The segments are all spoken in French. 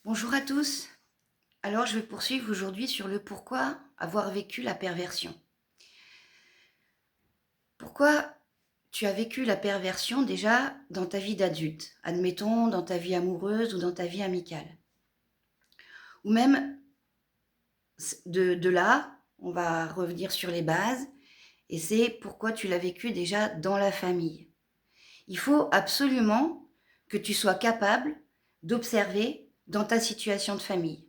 Bonjour à tous. Alors, je vais poursuivre aujourd'hui sur le pourquoi avoir vécu la perversion. Pourquoi tu as vécu la perversion déjà dans ta vie d'adulte, admettons dans ta vie amoureuse ou dans ta vie amicale. Ou même de là, on va revenir sur les bases, et c'est pourquoi tu l'as vécu déjà dans la famille. Il faut absolument que tu sois capable d'observer dans ta situation de famille.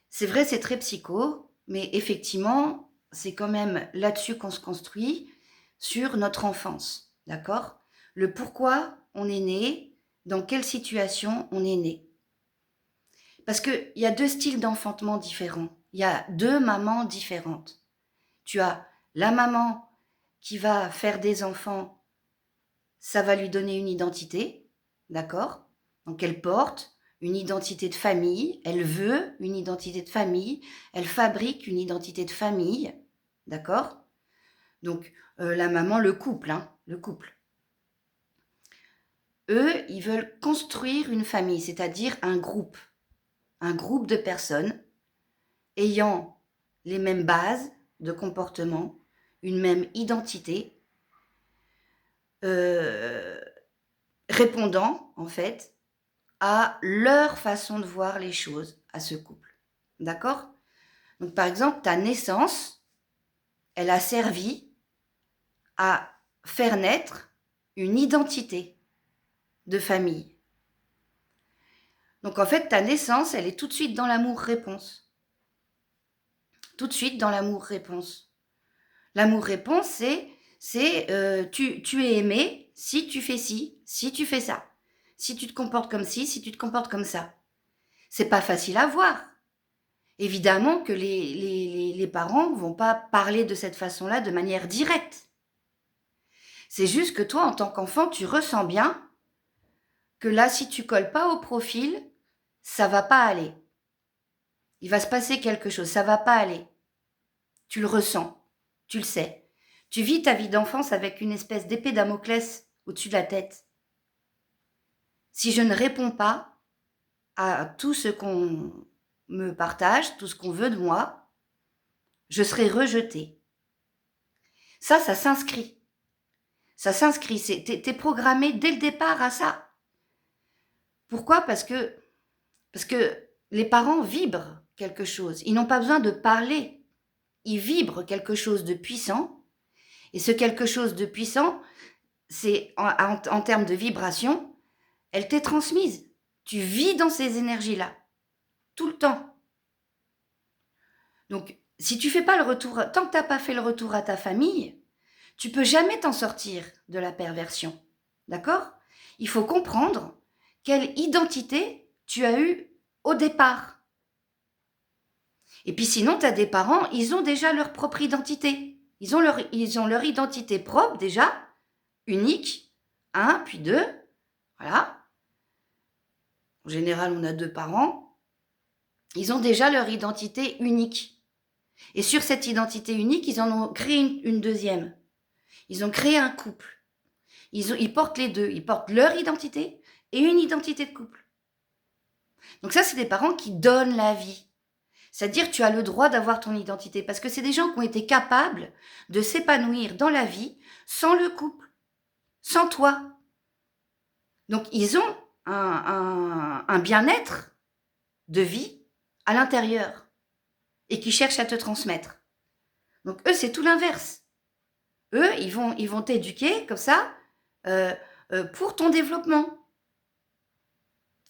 C'est vrai, c'est très psycho, mais effectivement, c'est quand même là-dessus qu'on se construit, sur notre enfance, d'accord? Le pourquoi on est né, dans quelle situation on est né. Parce qu'il y a 2 styles d'enfantement différents. Il y a 2 mamans différentes. Tu as la maman qui va faire des enfants, ça va lui donner une identité, d'accord? Donc elle porte une identité de famille, elle veut une identité de famille, elle fabrique une identité de famille, d'accord? Donc la maman, le couple, le couple. Eux, ils veulent construire une famille, c'est-à-dire un groupe de personnes ayant les mêmes bases de comportement, une même identité, répondant en fait à leur façon de voir les choses, à ce couple. D'accord? Donc, par exemple, ta naissance, elle a servi à faire naître une identité de famille. Donc, en fait, ta naissance, elle est tout de suite dans l'amour-réponse. Tout de suite dans l'amour-réponse. L'amour-réponse, tu es aimé si tu fais ci, si tu fais ça. Si tu te comportes comme ci, si tu te comportes comme ça. C'est pas facile à voir. Évidemment que les parents ne vont pas parler de cette façon-là de manière directe. C'est juste que toi, en tant qu'enfant, tu ressens bien que là, si tu colles pas au profil, ça va pas aller. Il va se passer quelque chose, ça va pas aller. Tu le ressens, tu le sais. Tu vis ta vie d'enfance avec une espèce d'épée Damoclès au-dessus de la tête. Si je ne réponds pas à tout ce qu'on me partage, tout ce qu'on veut de moi, je serai rejetée. Ça s'inscrit. Ça s'inscrit. T'es programmé dès le départ à ça. Pourquoi? Parce que les parents vibrent quelque chose. Ils n'ont pas besoin de parler. Ils vibrent quelque chose de puissant. Et ce quelque chose de puissant, c'est en termes de vibration, elle t'est transmise. Tu vis dans ces énergies-là, tout le temps. Donc, si tu fais pas le retour, tant que tu n'as pas fait le retour à ta famille, tu peux jamais t'en sortir de la perversion. D'accord? Il faut comprendre quelle identité tu as eue au départ. Et puis sinon, tu as des parents, ils ont déjà leur propre identité. Ils ont leur identité propre déjà, unique. Un, puis deux. Voilà. En général, on a 2 parents. Ils ont déjà leur identité unique. Et sur cette identité unique, ils en ont créé une deuxième. Ils ont créé un couple. Ils portent les deux. Ils portent leur identité et une identité de couple. Donc ça, c'est des parents qui donnent la vie. C'est-à-dire que tu as le droit d'avoir ton identité parce que c'est des gens qui ont été capables de s'épanouir dans la vie sans le couple, sans toi. Donc ils ont un bien-être de vie à l'intérieur et qui cherchent à te transmettre. Donc eux, c'est tout l'inverse. Eux, ils vont t'éduquer comme ça pour ton développement.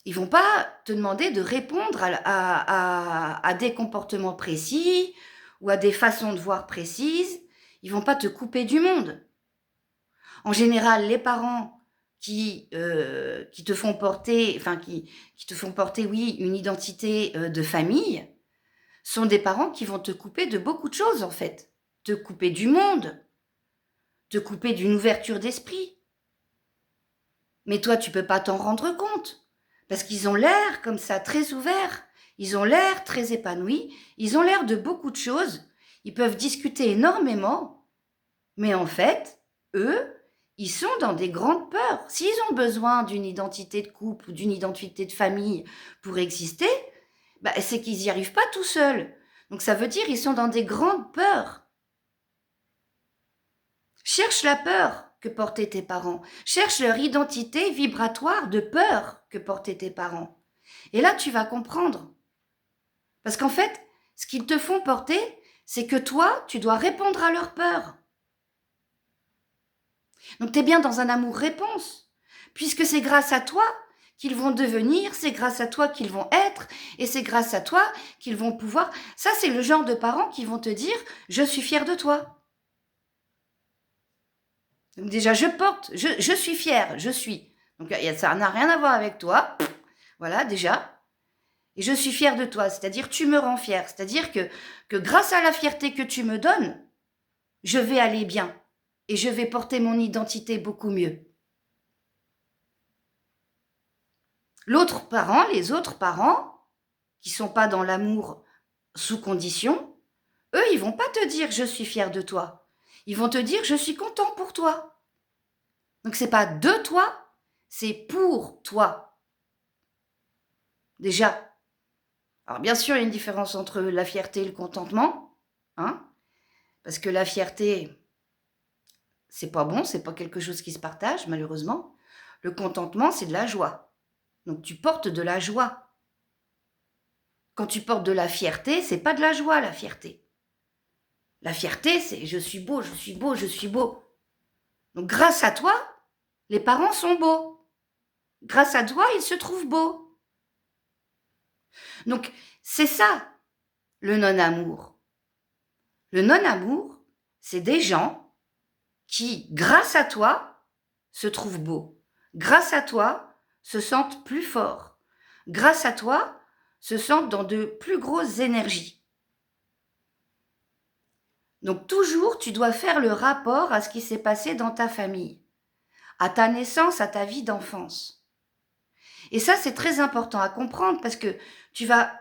Ils vont pas te demander de répondre à des comportements précis ou à des façons de voir précises. Ils vont pas te couper du monde. En général, les parents qui te font porter, qui te font porter, oui, une identité de famille, sont des parents qui vont te couper de beaucoup de choses en fait. Te couper du monde, te couper d'une ouverture d'esprit. Mais toi, tu peux pas t'en rendre compte. Parce qu'ils ont l'air comme ça, très ouverts. Ils ont l'air très épanouis. Ils ont l'air de beaucoup de choses. Ils peuvent discuter énormément. Mais en fait, eux, ils sont dans des grandes peurs. S'ils ont besoin d'une identité de couple ou d'une identité de famille pour exister, bah, c'est qu'ils n'y arrivent pas tout seuls. Donc ça veut dire qu'ils sont dans des grandes peurs. Cherche la peur que portaient tes parents. Cherche leur identité vibratoire de peur que portaient tes parents. Et là, tu vas comprendre. Parce qu'en fait, ce qu'ils te font porter, c'est que toi, tu dois répondre à leur peur. Donc, tu es bien dans un amour-réponse, puisque c'est grâce à toi qu'ils vont devenir, c'est grâce à toi qu'ils vont être, et c'est grâce à toi qu'ils vont pouvoir... Ça, c'est le genre de parents qui vont te dire « Je suis fier de toi ». Donc déjà, je suis fière, je suis. Donc ça n'a rien à voir avec toi, voilà, déjà. Et je suis fière de toi, c'est-à-dire tu me rends fière, c'est-à-dire que grâce à la fierté que tu me donnes, je vais aller bien et je vais porter mon identité beaucoup mieux. Les autres parents, qui sont pas dans l'amour sous condition, eux, ils vont pas te dire je suis fière de toi. Ils vont te dire je suis content pour toi. Donc c'est pas de toi, c'est pour toi. Déjà. Alors bien sûr, il y a une différence entre la fierté et le contentement, hein, parce que la fierté, c'est pas bon, c'est pas quelque chose qui se partage, malheureusement. Le contentement, c'est de la joie. Donc tu portes de la joie. Quand tu portes de la fierté, c'est pas de la joie, la fierté. La fierté, c'est je suis beau, je suis beau, je suis beau. Donc grâce à toi, les parents sont beaux. Grâce à toi, ils se trouvent beaux. Donc c'est ça, le non-amour. Le non-amour, c'est des gens qui, grâce à toi, se trouvent beaux. Grâce à toi, se sentent plus forts. Grâce à toi, se sentent dans de plus grosses énergies. Donc toujours, tu dois faire le rapport à ce qui s'est passé dans ta famille, à ta naissance, à ta vie d'enfance. Et ça, c'est très important à comprendre parce que tu vas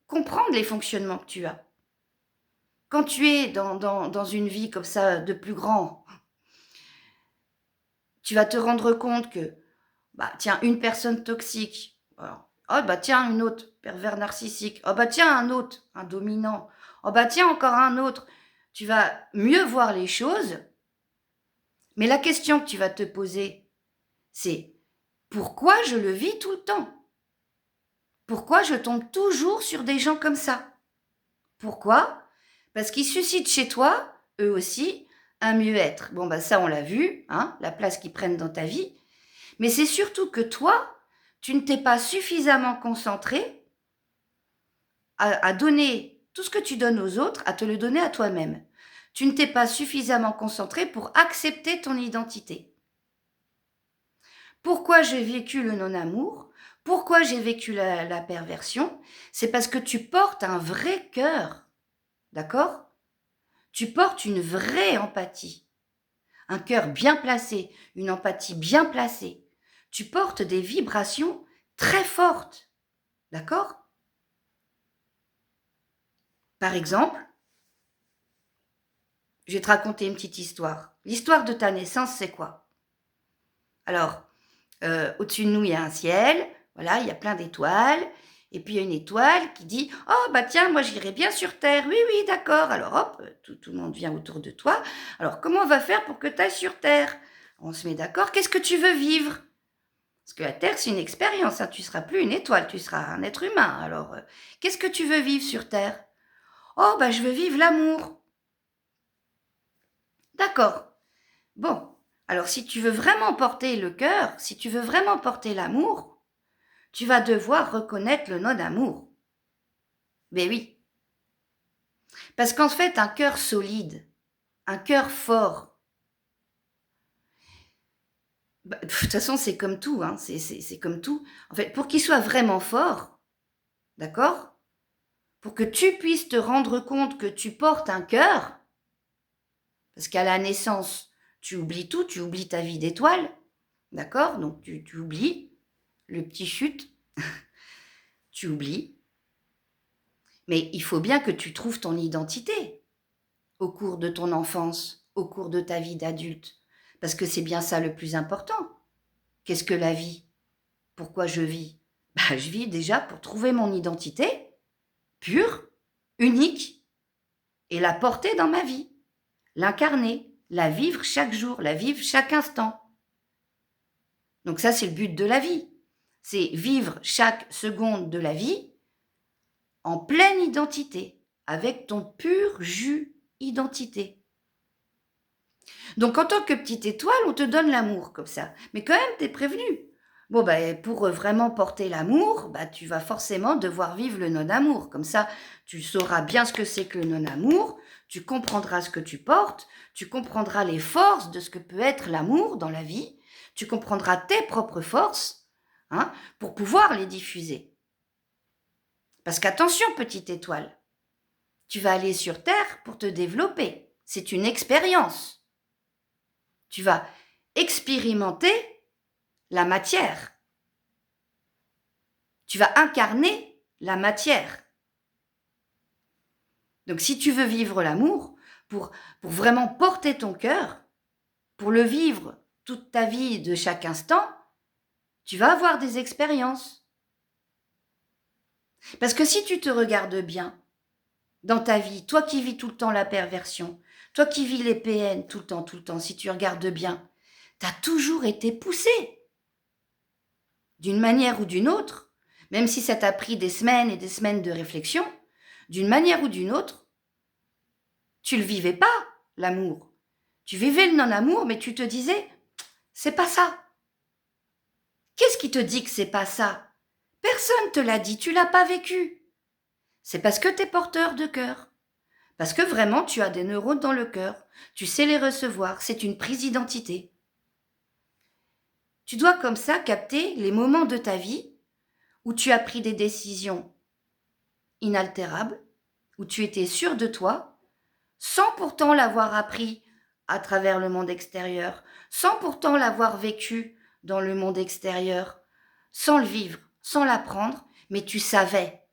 comprendre les fonctionnements que tu as. Quand tu es dans une vie comme ça de plus grand, tu vas te rendre compte que, bah tiens, une personne toxique, alors, oh bah tiens, une autre, pervers narcissique, oh bah tiens, un autre, un dominant, oh bah tiens, encore un autre. Tu vas mieux voir les choses, mais la question que tu vas te poser, c'est pourquoi je le vis tout le temps? Pourquoi je tombe toujours sur des gens comme ça? Pourquoi? Parce qu'ils suscitent chez toi, eux aussi, un mieux-être. Bon, bah ça, on l'a vu, hein, la place qu'ils prennent dans ta vie. Mais c'est surtout que toi, tu ne t'es pas suffisamment concentré à donner tout ce que tu donnes aux autres, à te le donner à toi-même. Tu ne t'es pas suffisamment concentré pour accepter ton identité. Pourquoi j'ai vécu le non-amour? Pourquoi j'ai vécu la perversion? C'est parce que tu portes un vrai cœur, d'accord? Tu portes une vraie empathie, un cœur bien placé, une empathie bien placée. Tu portes des vibrations très fortes, d'accord? Par exemple, je vais te raconter une petite histoire. L'histoire de ta naissance, c'est quoi? Alors, au-dessus de nous, il y a un ciel, voilà, il y a plein d'étoiles, et puis il y a une étoile qui dit « Oh, bah tiens, moi j'irai bien sur Terre, oui, oui, d'accord. » Alors hop, tout le monde vient autour de toi. Alors, comment on va faire pour que tu ailles sur Terre? On se met d'accord, qu'est-ce que tu veux vivre? Parce que la Terre, c'est une expérience, hein. Tu ne seras plus une étoile, tu seras un être humain. Alors, qu'est-ce que tu veux vivre sur Terre? Oh, bah je veux vivre l'amour. D'accord. Bon, alors si tu veux vraiment porter le cœur, si tu veux vraiment porter l'amour, tu vas devoir reconnaître le non-amour. Mais oui. Parce qu'en fait, un cœur solide, un cœur fort, bah, de toute façon, c'est comme tout, hein, c'est comme tout. En fait, pour qu'il soit vraiment fort, d'accord? Pour que tu puisses te rendre compte que tu portes un cœur, parce qu'à la naissance, tu oublies tout, tu oublies ta vie d'étoile, d'accord? Donc tu oublies, le petit chute, tu oublies. Mais il faut bien que tu trouves ton identité au cours de ton enfance, au cours de ta vie d'adulte. Parce que c'est bien ça le plus important. Qu'est-ce que la vie? Pourquoi je vis? Je vis déjà pour trouver mon identité pure, unique, et la porter dans ma vie, l'incarner, la vivre chaque jour, la vivre chaque instant. Donc ça, c'est le but de la vie. C'est vivre chaque seconde de la vie en pleine identité, avec ton pur jus identité. Donc en tant que petite étoile, on te donne l'amour comme ça. Mais quand même, t'es prévenu. Bon, pour vraiment porter l'amour, tu vas forcément devoir vivre le non-amour. Comme ça, tu sauras bien ce que c'est que le non-amour, tu comprendras ce que tu portes, tu comprendras les forces de ce que peut être l'amour dans la vie, tu comprendras tes propres forces, pour pouvoir les diffuser. Parce qu'attention, petite étoile, tu vas aller sur Terre pour te développer. C'est une expérience. Tu vas expérimenter la matière. Tu vas incarner la matière. Donc si tu veux vivre l'amour, pour vraiment porter ton cœur, pour le vivre toute ta vie de chaque instant, tu vas avoir des expériences. Parce que si tu te regardes bien dans ta vie, toi qui vis tout le temps la perversion, toi qui vis les PN tout le temps, si tu regardes bien, tu as toujours été poussé. D'une manière ou d'une autre, même si ça t'a pris des semaines et des semaines de réflexion, d'une manière ou d'une autre, tu le vivais pas, l'amour. Tu vivais le non-amour, mais tu te disais, c'est pas ça. Qu'est-ce qui te dit que c'est pas ça? Personne te l'a dit, tu l'as pas vécu. C'est parce que tu es porteur de cœur. Parce que vraiment, tu as des neurones dans le cœur. Tu sais les recevoir. C'est une prise d'identité. Tu dois comme ça capter les moments de ta vie où tu as pris des décisions inaltérables, où tu étais sûr de toi, sans pourtant l'avoir appris à travers le monde extérieur, sans pourtant l'avoir vécu dans le monde extérieur, sans le vivre, sans l'apprendre, mais tu savais.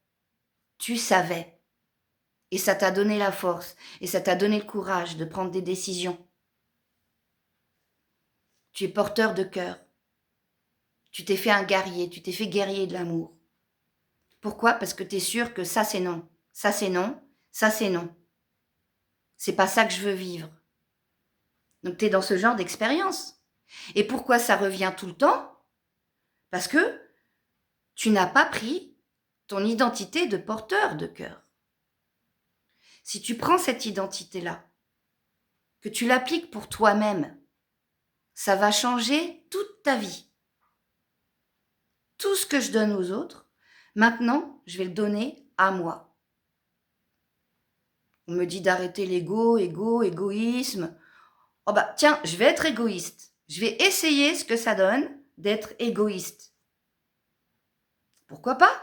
Et ça t'a donné la force, et ça t'a donné le courage de prendre des décisions. Tu es porteur de cœur. Tu t'es fait un guerrier, tu t'es fait guerrier de l'amour. Pourquoi? Parce que tu es sûr que ça c'est non, ça c'est non, ça c'est non. C'est pas ça que je veux vivre. Donc tu es dans ce genre d'expérience. Et pourquoi ça revient tout le temps? Parce que tu n'as pas pris ton identité de porteur de cœur. Si tu prends cette identité-là, que tu l'appliques pour toi-même, ça va changer toute ta vie. Tout ce que je donne aux autres, maintenant, je vais le donner à moi. On me dit d'arrêter égoïsme. Oh tiens, je vais être égoïste. Je vais essayer ce que ça donne d'être égoïste. Pourquoi pas?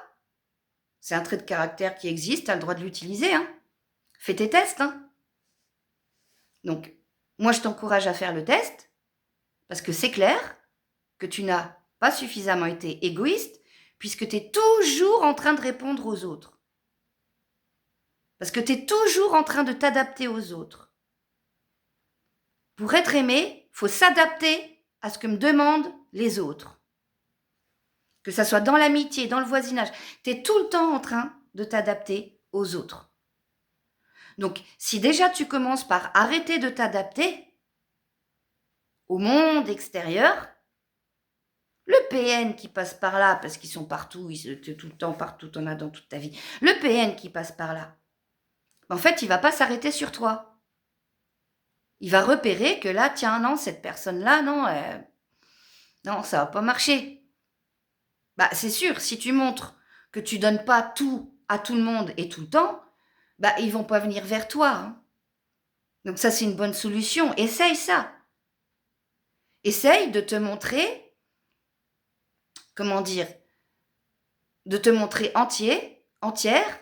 C'est un trait de caractère qui existe, tu as le droit de l'utiliser. Fais tes tests. Donc, moi, je t'encourage à faire le test, parce que c'est clair que tu n'as pas suffisamment été égoïste, puisque tu es toujours en train de répondre aux autres. Parce que tu es toujours en train de t'adapter aux autres. Pour être aimé, il faut s'adapter à ce que me demandent les autres. Que ça soit dans l'amitié, dans le voisinage, tu es tout le temps en train de t'adapter aux autres. Donc, si déjà tu commences par arrêter de t'adapter au monde extérieur, le PN qui passe par là, parce qu'ils sont partout, ils sont tout le temps partout, t'en as dans toute ta vie, le PN qui passe par là, en fait, il ne va pas s'arrêter sur toi. Il va repérer que là, tiens, non, cette personne-là, non, ça ne va pas marcher. C'est sûr, si tu montres que tu ne donnes pas tout à tout le monde et tout le temps, ils ne vont pas venir vers toi. Donc ça, c'est une bonne solution. Essaye ça. Essaye de te montrer, de te montrer entière.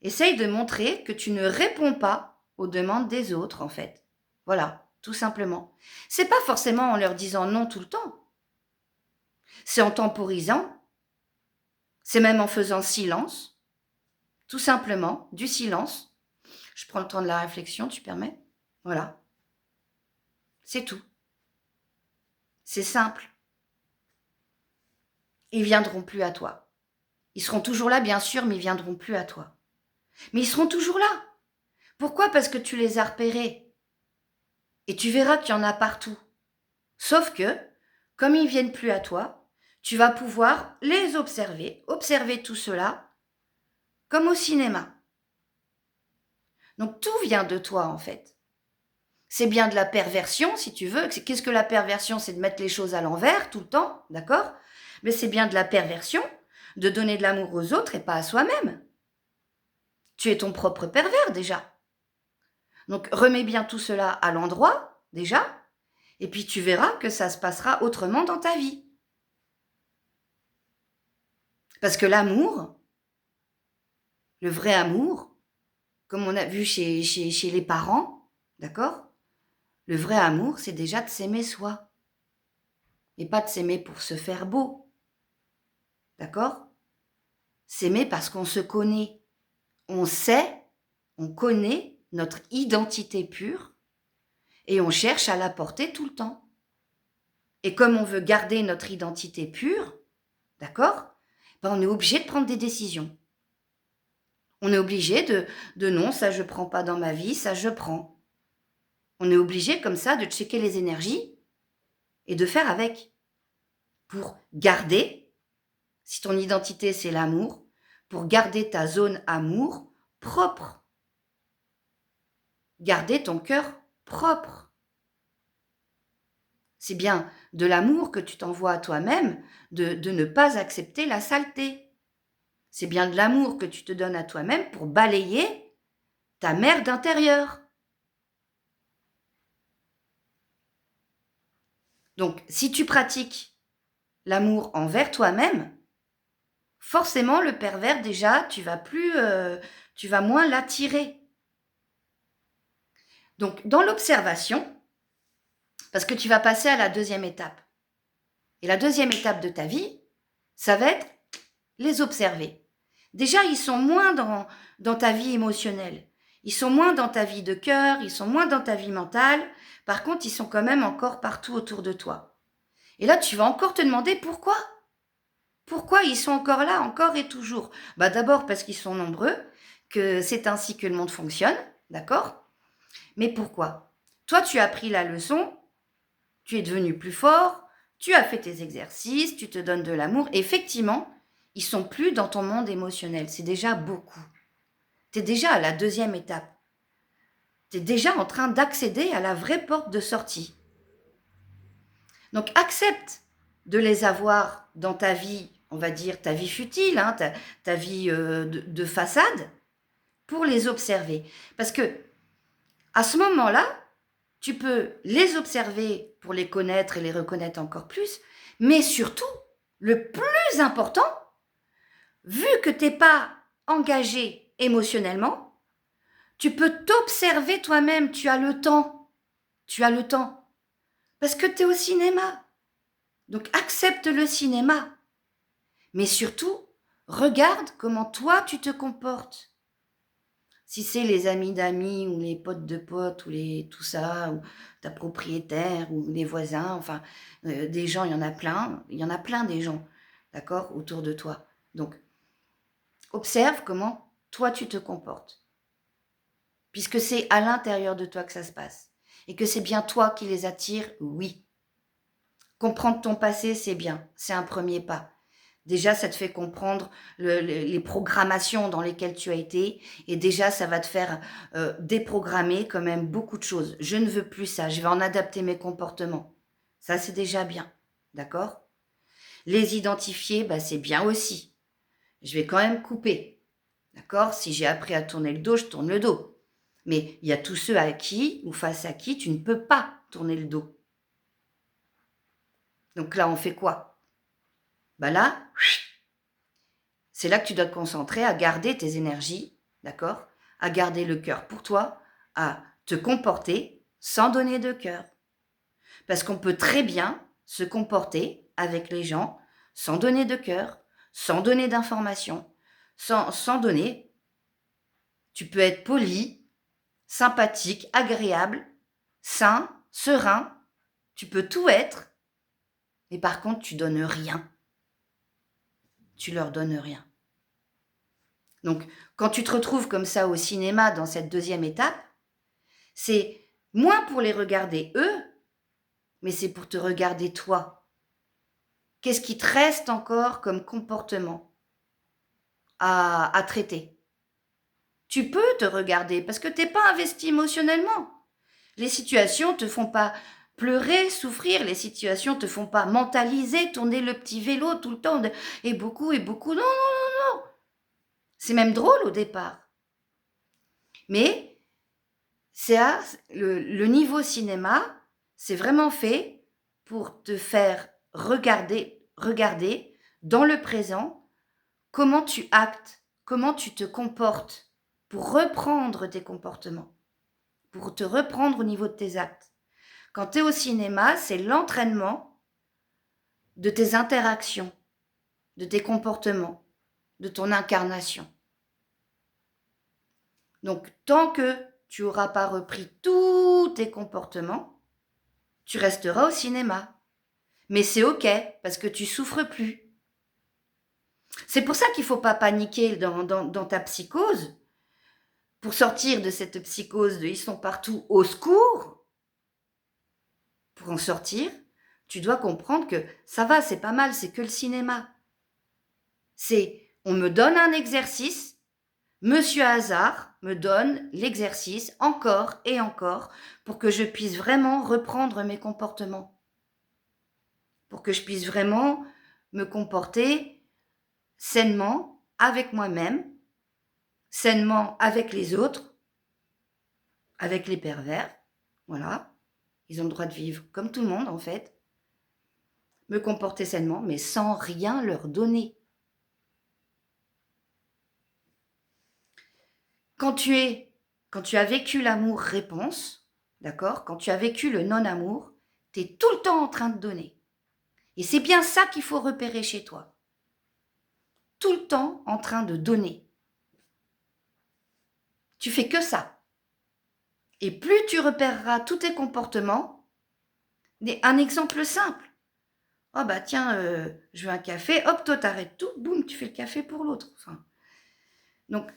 Essaye de montrer que tu ne réponds pas aux demandes des autres, en fait. Voilà, tout simplement. C'est pas forcément en leur disant non tout le temps. C'est en temporisant. C'est même en faisant silence. Tout simplement, du silence. Je prends le temps de la réflexion, tu permets? Voilà. C'est tout. C'est simple. Ils viendront plus à toi. Ils seront toujours là, bien sûr, mais ils viendront plus à toi. Mais ils seront toujours là. Pourquoi? Parce que tu les as repérés. Et tu verras qu'il y en a partout. Sauf que, comme ils viennent plus à toi, tu vas pouvoir les observer tout cela, comme au cinéma. Donc tout vient de toi, en fait. C'est bien de la perversion, si tu veux. Qu'est-ce que la perversion? C'est de mettre les choses à l'envers tout le temps, d'accord? Mais c'est bien de la perversion de donner de l'amour aux autres et pas à soi-même. Tu es ton propre pervers déjà. Donc remets bien tout cela à l'endroit, déjà, et puis tu verras que ça se passera autrement dans ta vie. Parce que l'amour, le vrai amour, comme on a vu chez les parents, d'accord? Le vrai amour, c'est déjà de s'aimer soi. Et pas de s'aimer pour se faire beau. D'accord? S'aimer parce qu'on se connaît. On sait, on connaît notre identité pure et on cherche à la porter tout le temps. Et comme on veut garder notre identité pure, d'accord? Ben on est obligé de prendre des décisions. On est obligé de non, ça je prends pas dans ma vie, ça je prends. On est obligé comme ça de checker les énergies et de faire avec. Pour garder, si ton identité c'est l'amour, pour garder ta zone amour propre. Garder ton cœur propre. C'est bien de l'amour que tu t'envoies à toi-même de ne pas accepter la saleté. C'est bien de l'amour que tu te donnes à toi-même pour balayer ta merde intérieure. Donc, si tu pratiques l'amour envers toi-même, forcément, le pervers, déjà, tu vas moins l'attirer. Donc, dans l'observation, parce que tu vas passer à la deuxième étape. Et la deuxième étape de ta vie, ça va être les observer. Déjà, ils sont moins dans ta vie émotionnelle. Ils sont moins dans ta vie de cœur, ils sont moins dans ta vie mentale. Par contre, ils sont quand même encore partout autour de toi. Et là, tu vas encore te demander pourquoi. Pourquoi ils sont encore là, encore et toujours? D'abord parce qu'ils sont nombreux, que c'est ainsi que le monde fonctionne, d'accord? Mais pourquoi? Toi, tu as pris la leçon, tu es devenu plus fort, tu as fait tes exercices, tu te donnes de l'amour. Effectivement, ils sont plus dans ton monde émotionnel. C'est déjà beaucoup. Tu es déjà à la deuxième étape. Tu es déjà en train d'accéder à la vraie porte de sortie. Donc accepte de les avoir dans ta vie, on va dire ta vie futile, hein, ta vie de façade, pour les observer. Parce que à ce moment-là, tu peux les observer pour les connaître et les reconnaître encore plus, mais surtout, le plus important, vu que tu n'es pas engagé émotionnellement, tu peux t'observer toi-même, tu as le temps. Tu as le temps. Parce que tu es au cinéma. Donc accepte le cinéma. Mais surtout, regarde comment toi tu te comportes. Si c'est les amis d'amis ou les potes de potes ou tout ça, ou ta propriétaire ou les voisins, enfin, des gens, il y en a plein des gens, d'accord, autour de toi. Donc, observe comment toi tu te comportes. Puisque c'est à l'intérieur de toi que ça se passe. Et que c'est bien toi qui les attires, oui. Comprendre ton passé, c'est bien, c'est un premier pas. Déjà, ça te fait comprendre les programmations dans lesquelles tu as été. Et déjà, ça va te faire déprogrammer quand même beaucoup de choses. Je ne veux plus ça, je vais en adapter mes comportements. Ça, c'est déjà bien. D'accord? Les identifier, c'est bien aussi. Je vais quand même couper. D'accord? Si j'ai appris à tourner le dos, je tourne le dos. Mais il y a tous ceux à qui ou face à qui tu ne peux pas tourner le dos. Donc là, on fait quoi? Là, c'est là que tu dois te concentrer à garder tes énergies, d'accord? À garder le cœur pour toi, à te comporter sans donner de cœur. Parce qu'on peut très bien se comporter avec les gens sans donner de cœur, sans donner d'informations, sans donner. Tu peux être poli, sympathique, agréable, sain, serein. Tu peux tout être Mais par contre, tu donnes rien. Tu leur donnes rien. Donc, quand tu te retrouves comme ça au cinéma dans cette deuxième étape, c'est moins pour les regarder eux, mais c'est pour te regarder toi. Qu'est-ce qui te reste encore comme comportement à traiter? Tu peux te regarder parce que tu n'es pas investi émotionnellement. Les situations te font pas pleurer, souffrir, les situations te font pas mentaliser, tourner le petit vélo tout le temps et beaucoup, non, non, non. C'est même drôle au départ. Mais le niveau cinéma, c'est vraiment fait pour te faire regarder dans le présent comment tu actes, comment tu te comportes pour reprendre tes comportements, pour te reprendre au niveau de tes actes. Quand tu es au cinéma, c'est l'entraînement de tes interactions, de tes comportements, de ton incarnation. Donc, tant que tu n'auras pas repris tous tes comportements, tu resteras au cinéma. Mais c'est OK, parce que tu souffres plus. C'est pour ça qu'il ne faut pas paniquer dans ta psychose. Pour sortir de cette psychose de « ils sont partout, au secours », pour en sortir, tu dois comprendre que ça va, c'est pas mal, c'est que le cinéma. On me donne un exercice, Monsieur Hazard me donne l'exercice encore et encore pour que je puisse vraiment reprendre mes comportements. Pour que je puisse vraiment me comporter sainement avec moi-même, sainement avec les autres, avec les pervers, voilà. Ils ont le droit de vivre comme tout le monde en fait. Me comporter sainement, mais sans rien leur donner. Quand tu as vécu l'amour-réponse, d'accord? Quand tu as vécu le non-amour, tu es tout le temps en train de donner. Et c'est bien ça qu'il faut repérer chez toi. Tout le temps en train de donner. Tu fais que ça. Et plus tu repéreras tous tes comportements, un exemple simple. Oh bah tiens, je veux un café, hop, toi t'arrêtes tout, boum, tu fais le café pour l'autre. Enfin, donc,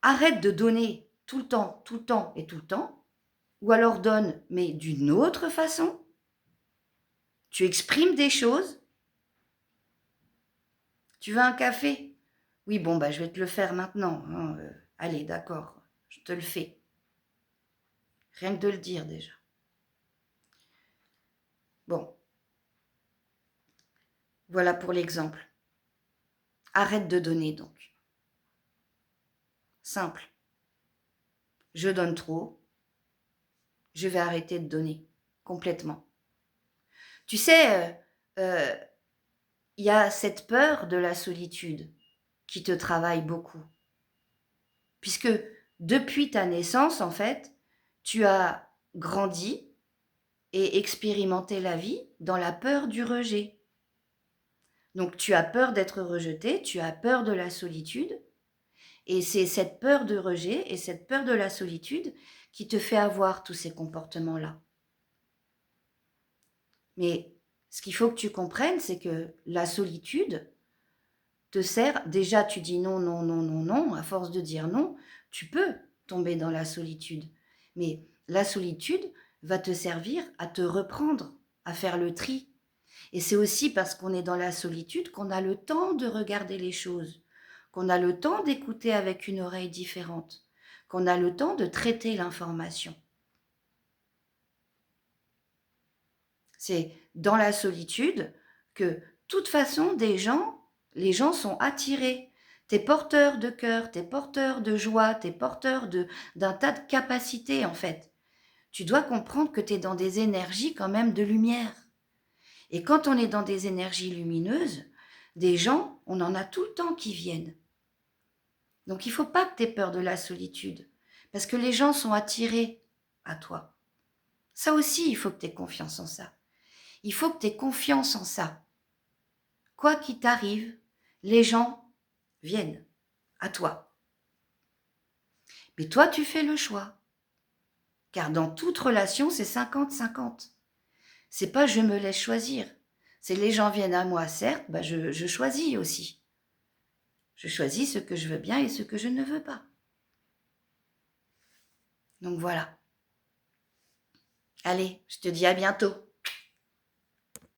arrête de donner tout le temps et tout le temps, ou alors donne, mais d'une autre façon. Tu exprimes des choses. Tu veux un café? Oui, bon, bah je vais te le faire maintenant. Hein, allez, d'accord, je te le fais. Rien que de le dire déjà. Bon, voilà pour l'exemple. Arrête de donner donc. Simple. Je donne trop. Je vais arrêter de donner complètement. Tu sais, y a cette peur de la solitude qui te travaille beaucoup. Puisque depuis ta naissance, en fait, tu as grandi et expérimenté la vie dans la peur du rejet. Donc tu as peur d'être rejeté, tu as peur de la solitude, et c'est cette peur de rejet et cette peur de la solitude qui te fait avoir tous ces comportements-là. Mais ce qu'il faut que tu comprennes, c'est que la solitude te sert, déjà tu dis non, non, non, non, non, à force de dire non, tu peux tomber dans la solitude. Mais la solitude va te servir à te reprendre, à faire le tri. Et c'est aussi parce qu'on est dans la solitude qu'on a le temps de regarder les choses, qu'on a le temps d'écouter avec une oreille différente, qu'on a le temps de traiter l'information. C'est dans la solitude que, de toute façon, les gens sont attirés. T'es porteur de cœur, t'es porteur de joie, t'es porteur d'un tas de capacités en fait. Tu dois comprendre que t'es dans des énergies quand même de lumière. Et quand on est dans des énergies lumineuses, des gens, on en a tout le temps qui viennent. Donc il ne faut pas que tu aies peur de la solitude, parce que les gens sont attirés à toi. Ça aussi, il faut que tu aies confiance en ça. Il faut que tu aies confiance en ça. Quoi qu'il t'arrive, les gens viennent à toi. Mais toi, tu fais le choix. Car dans toute relation, c'est 50-50. C'est pas je me laisse choisir. Si les gens viennent à moi, certes, bah je choisis aussi. Je choisis ce que je veux bien et ce que je ne veux pas. Donc voilà. Allez, je te dis à bientôt.